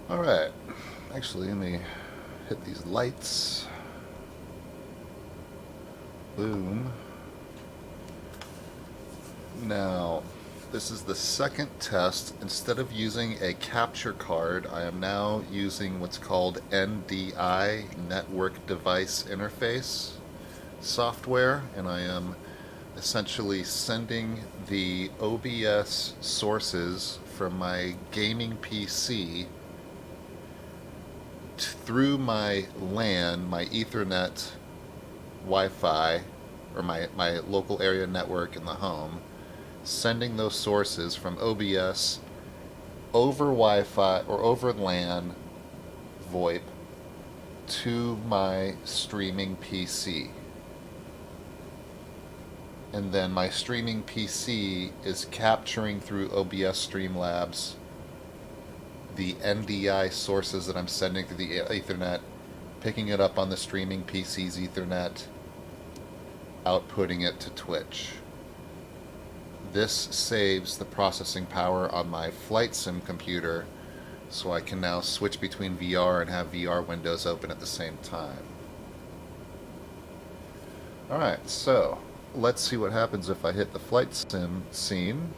Alright, actually let me hit these lights. Boom. Now, this is the second test. Instead of using a capture card, I am now using what's called NDI, Network Device Interface software, and I am essentially sending the OBS sources from my gaming PC through my LAN, my Ethernet Wi-Fi, or my local area network in the home, sending those sources from OBS over Wi-Fi or over LAN VoIP to my streaming PC. And then my streaming PC is capturing through OBS Streamlabs the NDI sources that I'm sending through the Ethernet, picking it up on the streaming PC's Ethernet, outputting it to Twitch. This saves the processing power on my flight sim computer, so I can now switch between VR and have VR windows open at the same time. Alright, so let's see what happens if I hit the flight sim scene.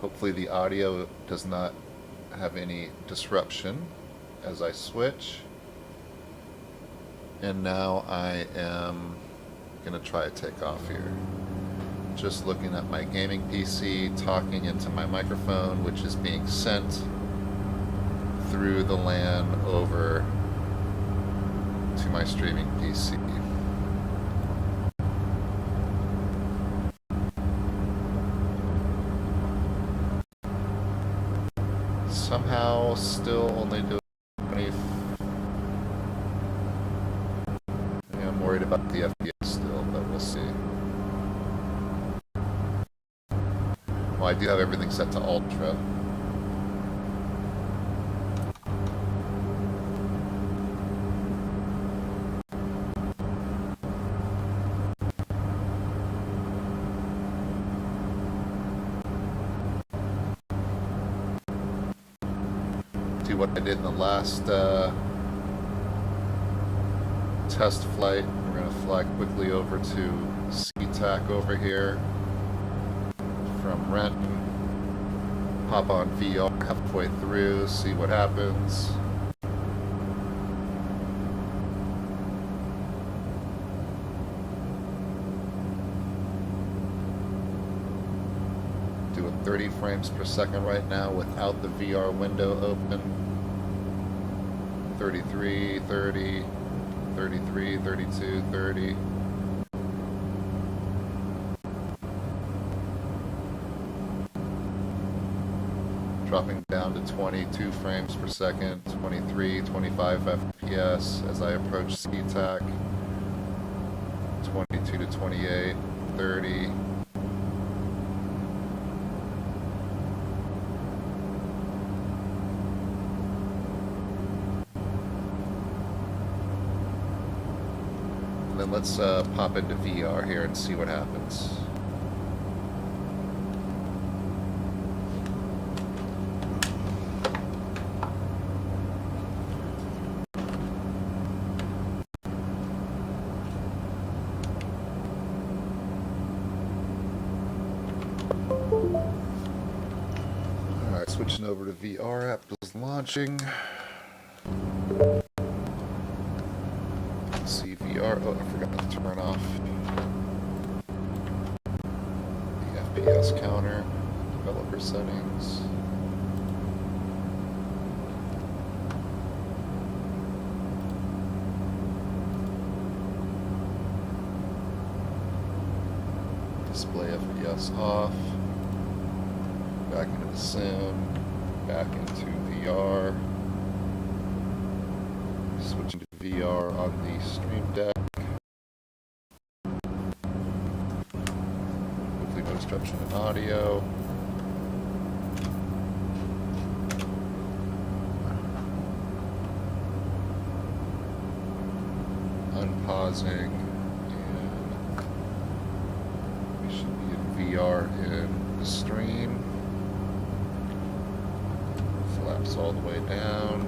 Hopefully the audio does not have any disruption as I switch. And now I am going to try to take off here. Just looking at my gaming PC, talking into my microphone, which is being sent through the LAN over to my streaming PC. Somehow still only doing 20. I'm worried about the FPS still, but we'll see. Well, I do have everything set to ultra. Do what I did in the last test flight. We're going to fly quickly over to SeaTac over here from Renton. Hop on VR halfway through, see what happens. Doing 30 frames per second right now without the VR window open. 33, 30, 33, 32, 30. Dropping down to 22 frames per second, 23, 25 FPS as I approach SeaTac. 22 to 28, 30. And then let's pop into VR here and see what happens. Alright, switching over to VR app is launching. See VR. Oh, I forgot to turn off the FPS counter, developer settings. Display FPS off. Back into the sim. Back into VR. Switching to VR on the Stream Deck. Hopefully no disruption in audio. Unpausing, and we should be in VR in the stream. Flaps all the way down.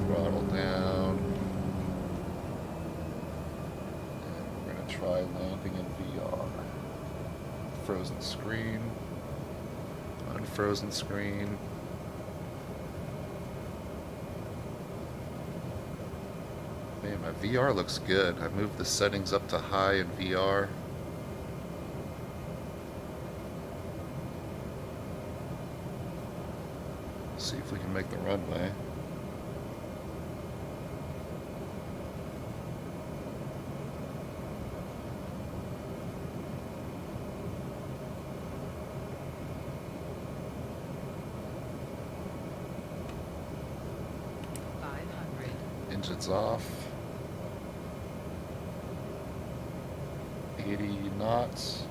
Throttle down. And we're going to try landing in VR. Frozen screen. Unfrozen screen. Man, my VR looks good. I moved the settings up to high in VR. See if we can make the runway. Engines off. 80 knots.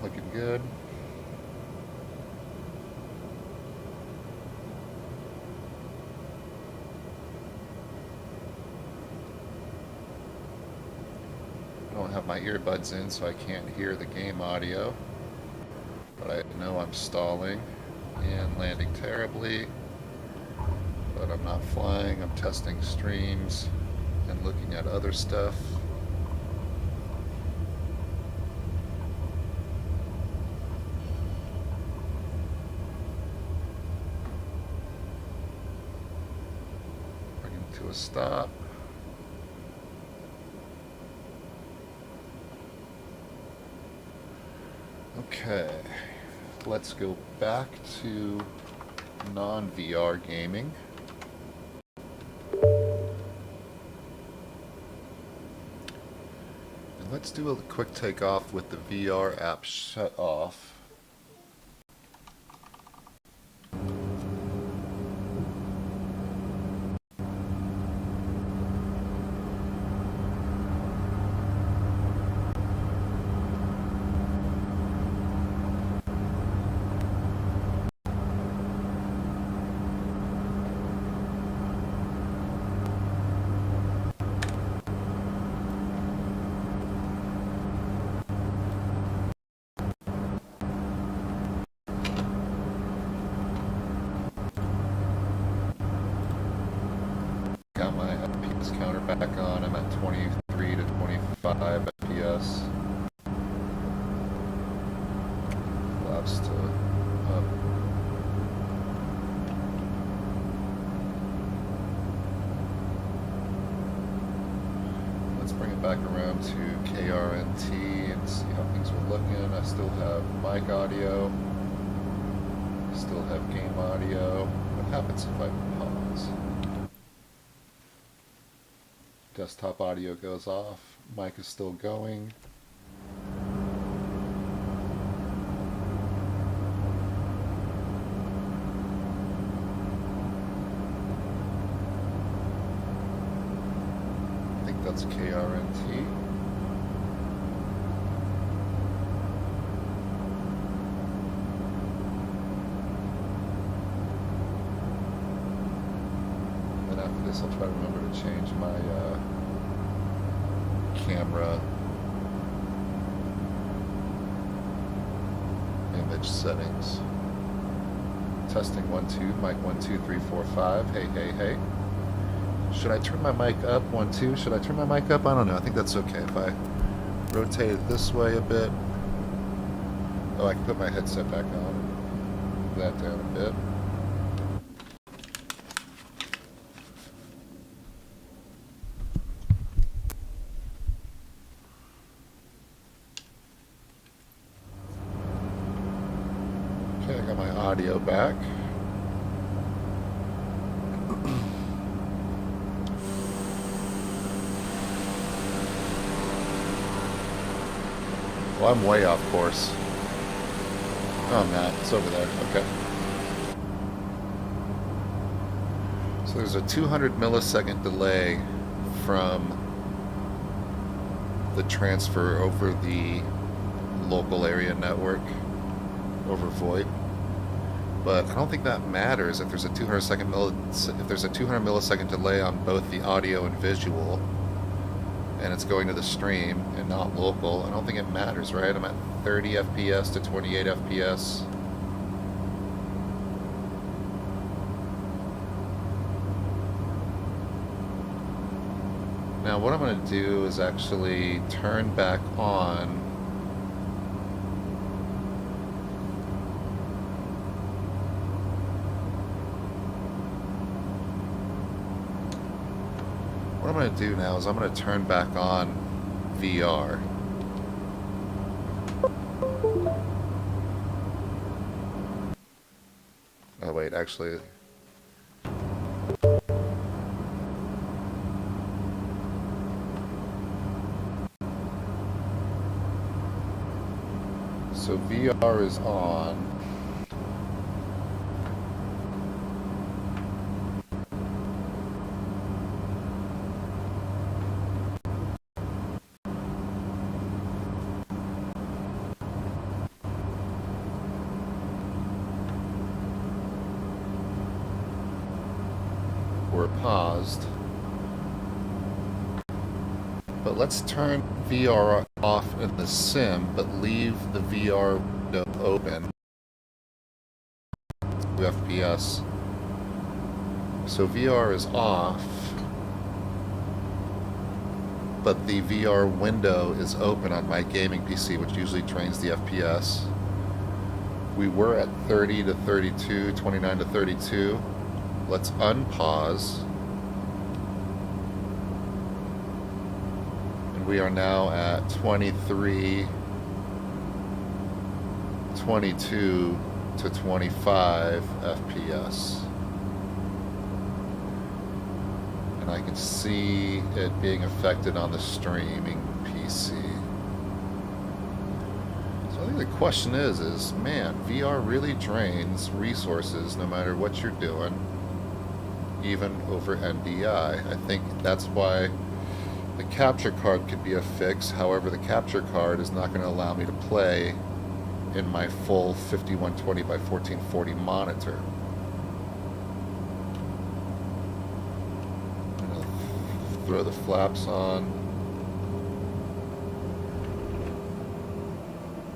Looking good. I don't have my earbuds in, so I can't hear the game audio, but I know I'm stalling and landing terribly, but I'm not flying. I'm testing streams and looking at other stuff. Bringing to a stop. Okay, let's go back to non-VR gaming. And let's do a quick takeoff with the VR app shut off. Got my FPS counter back on. I'm at 23 to 25 FPS. Flaps to up. Let's bring it back around to KRNT and see how things are looking. I still have mic audio. Still have game audio. What happens if I pause? Desktop audio goes off. Mic is still going. I think that's KRNT. And after this, I'll try to remember to change my camera image settings. Testing 1 2, mic 1 2 3 4 5. Hey hey hey. Should I turn my mic up? 1 2. Should I turn my mic up? I don't know. I think that's okay if I rotate it this way a bit. Oh, I can put my headset back on. Move that down a bit. Okay, I got my audio back. Well, I'm way off course. Oh, I'm not. It's over there. Okay. So there's a 200 millisecond delay from the transfer over the local area network over VoIP. But I don't think that matters if there's a 200 millisecond delay on both the audio and visual, and it's going to the stream and not local. I don't think it matters, right? I'm at 30 FPS to 28 FPS. Now what I'm going to do is actually turn back on what I'm going to do now is I'm going to turn back on VR. Oh wait, actually so VR is on. We're paused. But let's turn VR off in the sim, but leave the VR window open. 2 FPS. So VR is off, but the VR window is open on my gaming PC, which usually trains the FPS. We were at 30 to 32, 29 to 32. Let's unpause. And we are now at 23, 22 to 25 FPS. And I can see it being affected on the streaming PC. So I think the question is, man, VR really drains resources no matter what you're doing, even over NDI. I think that's why the capture card could be a fix. However, the capture card is not going to allow me to play in my full 5120 by 1440 monitor. I'm going to throw the flaps on,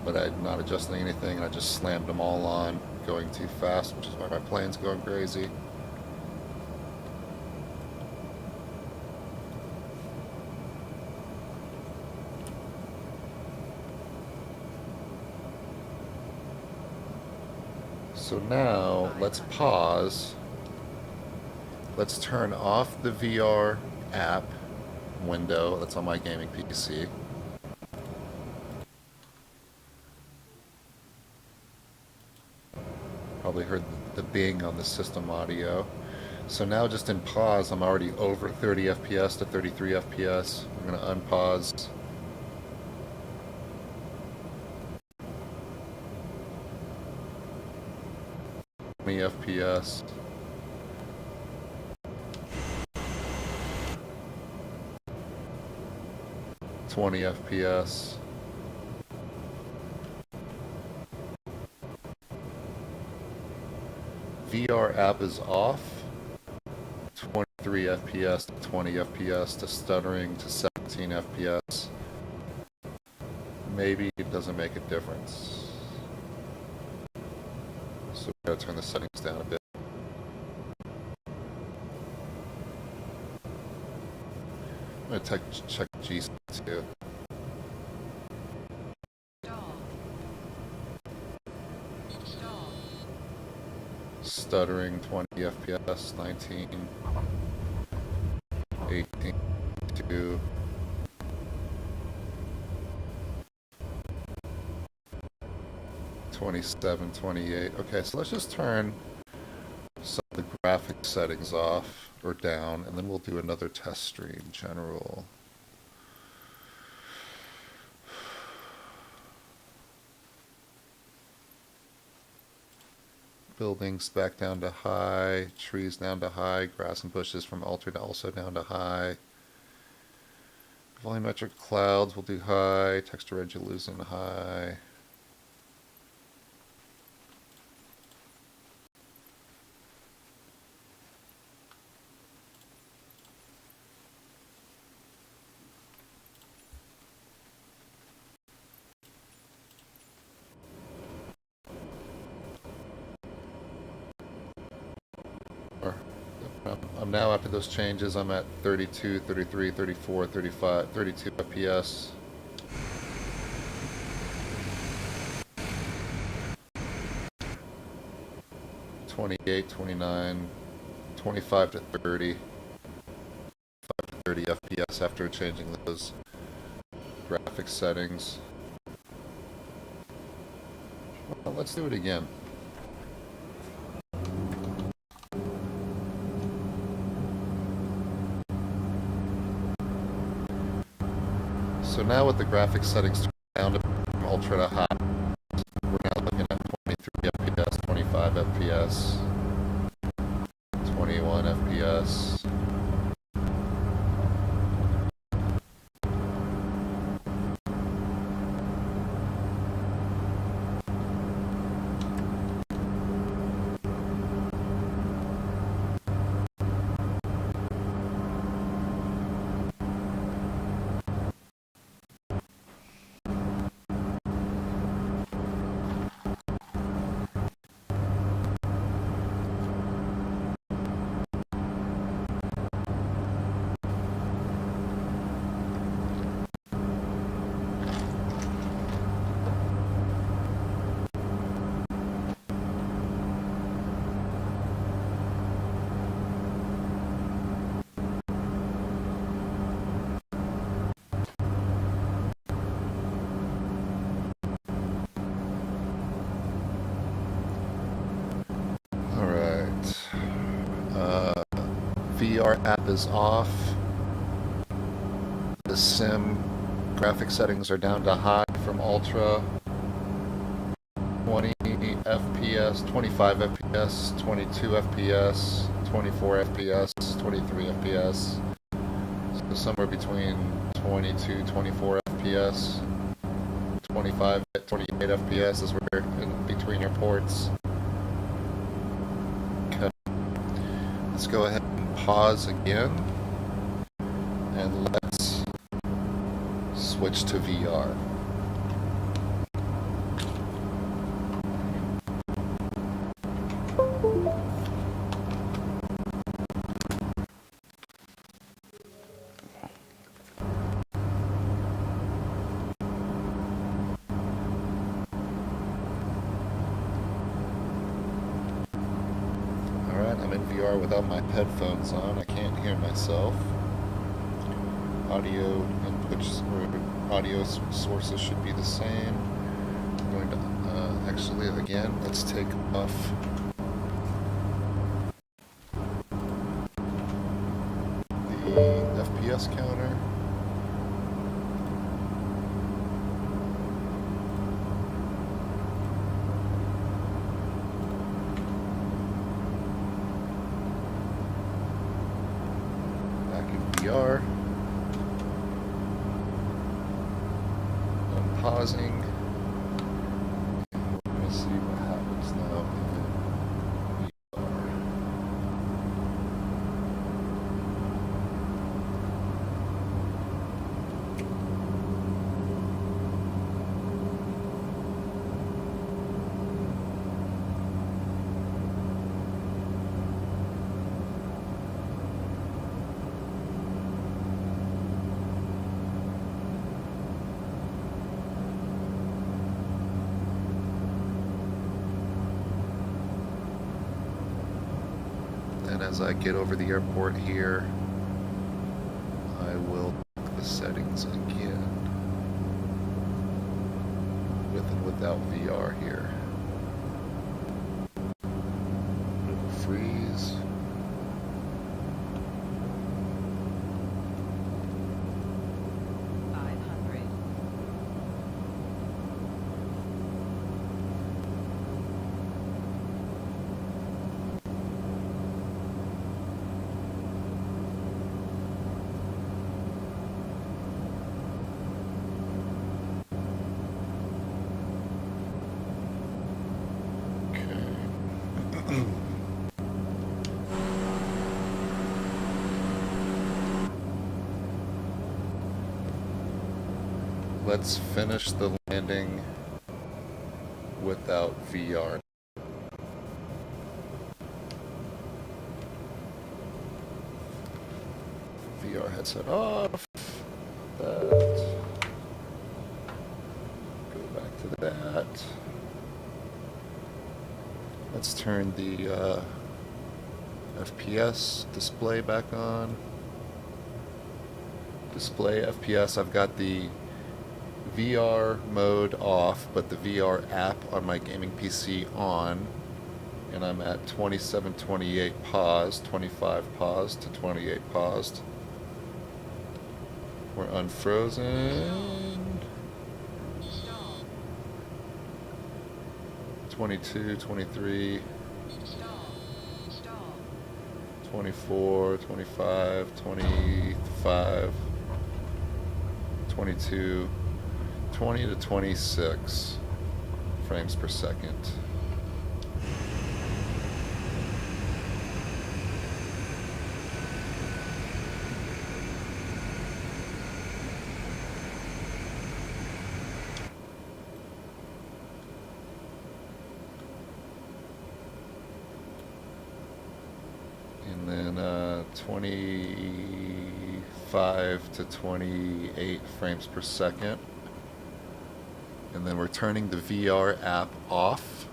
but I'm not adjusting anything, and I just slammed them all on, going too fast, which is why my plane's going crazy. So now, let's pause. Let's turn off the VR app window that's on my gaming PC. Probably heard the bing on the system audio. So now just in pause, I'm already over 30 FPS to 33 FPS. I'm going to unpause. FPS. $20 FPS. VR app is off. 23 FPS to 20 FPS to stuttering to 17 FPS. Maybe it doesn't make a difference. So we gotta turn the settings down a bit. I'm gonna check G2. Stuttering 20 FPS, 19, 18, 2. $27, 28. Okay, so let's just turn some of the graphic settings off or down, and then we'll do another test stream. General. Buildings back down to high, trees down to high, grass and bushes from altered also down to high. Volumetric clouds we'll do high. Texture resolution high. I'm now, after those changes, I'm at 32, 33, 34, 35, 32 FPS. $28, $29, $25 to 30, 5 to 30 FPS after changing those graphic settings. Well, let's do it again. So now with the graphic settings down from ultra to high, we're now looking at 23 FPS, 25 FPS, 21 FPS. VR app is off. The sim graphic settings are down to high from ultra. 20 FPS, 25 FPS, 22 FPS, 24 FPS, 23 FPS. So somewhere between 22, 24 FPS, 25, 28 FPS is where in between your ports. Okay. Let's go ahead and pause again, and let's switch to VR. I'm in VR without my headphones on. I can't hear myself. Audio inputs or audio sources should be the same. I'm going to actually again, let's take off the FPS counter. VR. I'm pausing. We're going to see what happens now in VR. And as I get over the airport here, I will check the settings again, with and without VR here. Freeze. let's finish the landing without VR. VR headset off. That. Go back to that. Let's turn the FPS display back on. Display FPS. I've got the VR mode off, but the VR app on my gaming PC on, and I'm at 2728 paused, 25 paused to 28 paused. We're unfrozen. 22, 23, 24, 25, 25, 22, 20 to 26 frames per second. And then 25 to 28 frames per second. And then we're turning the VR app off.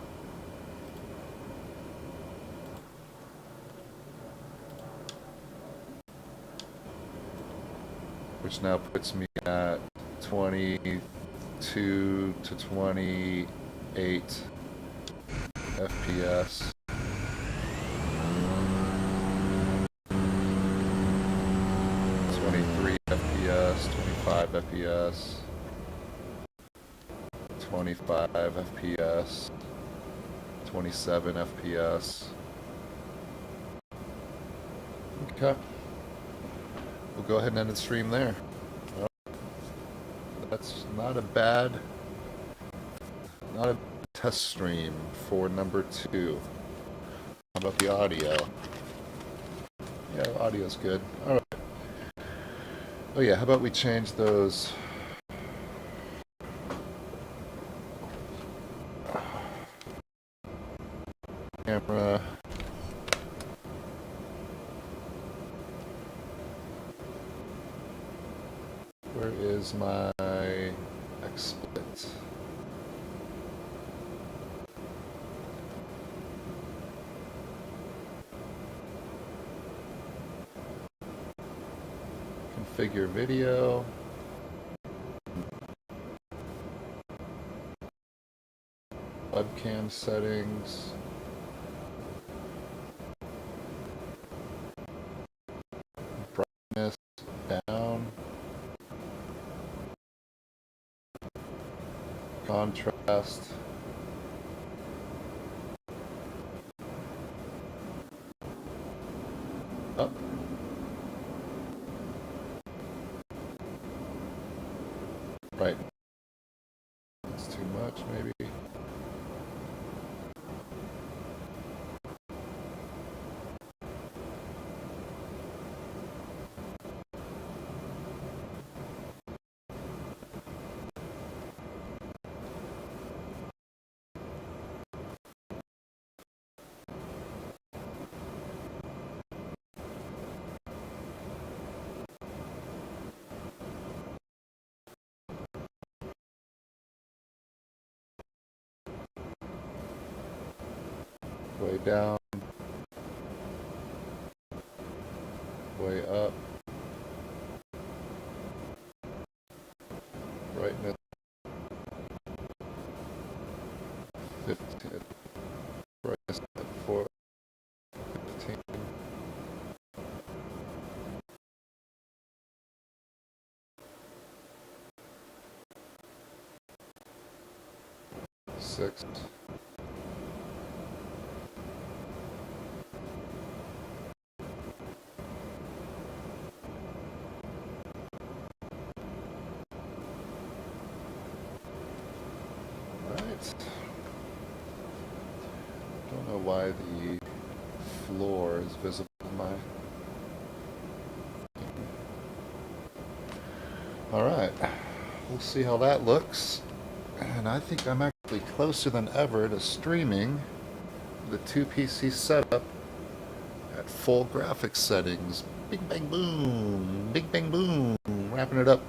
Which now puts me at 22 to 28 FPS. 23 FPS, 25 FPS, 25 FPS, 27 FPS. Okay. We'll go ahead and end the stream there. Well, that's not a bad test stream for number 2. How about the audio? Yeah, audio's good. All right. Oh yeah, how about we change those camera. Where is my XSplit? Configure video. Webcam settings. Brightness down. Contrast. Up. Right. That's too much, maybe. Way down, way up, brightness 15, brightness at 4, 15, 6. Don't know why the floor is visible in my... Alright, we'll see how that looks. And I think I'm actually closer than ever to streaming the 2 PC setup at full graphics settings. Big bang boom, big bang boom, wrapping it up.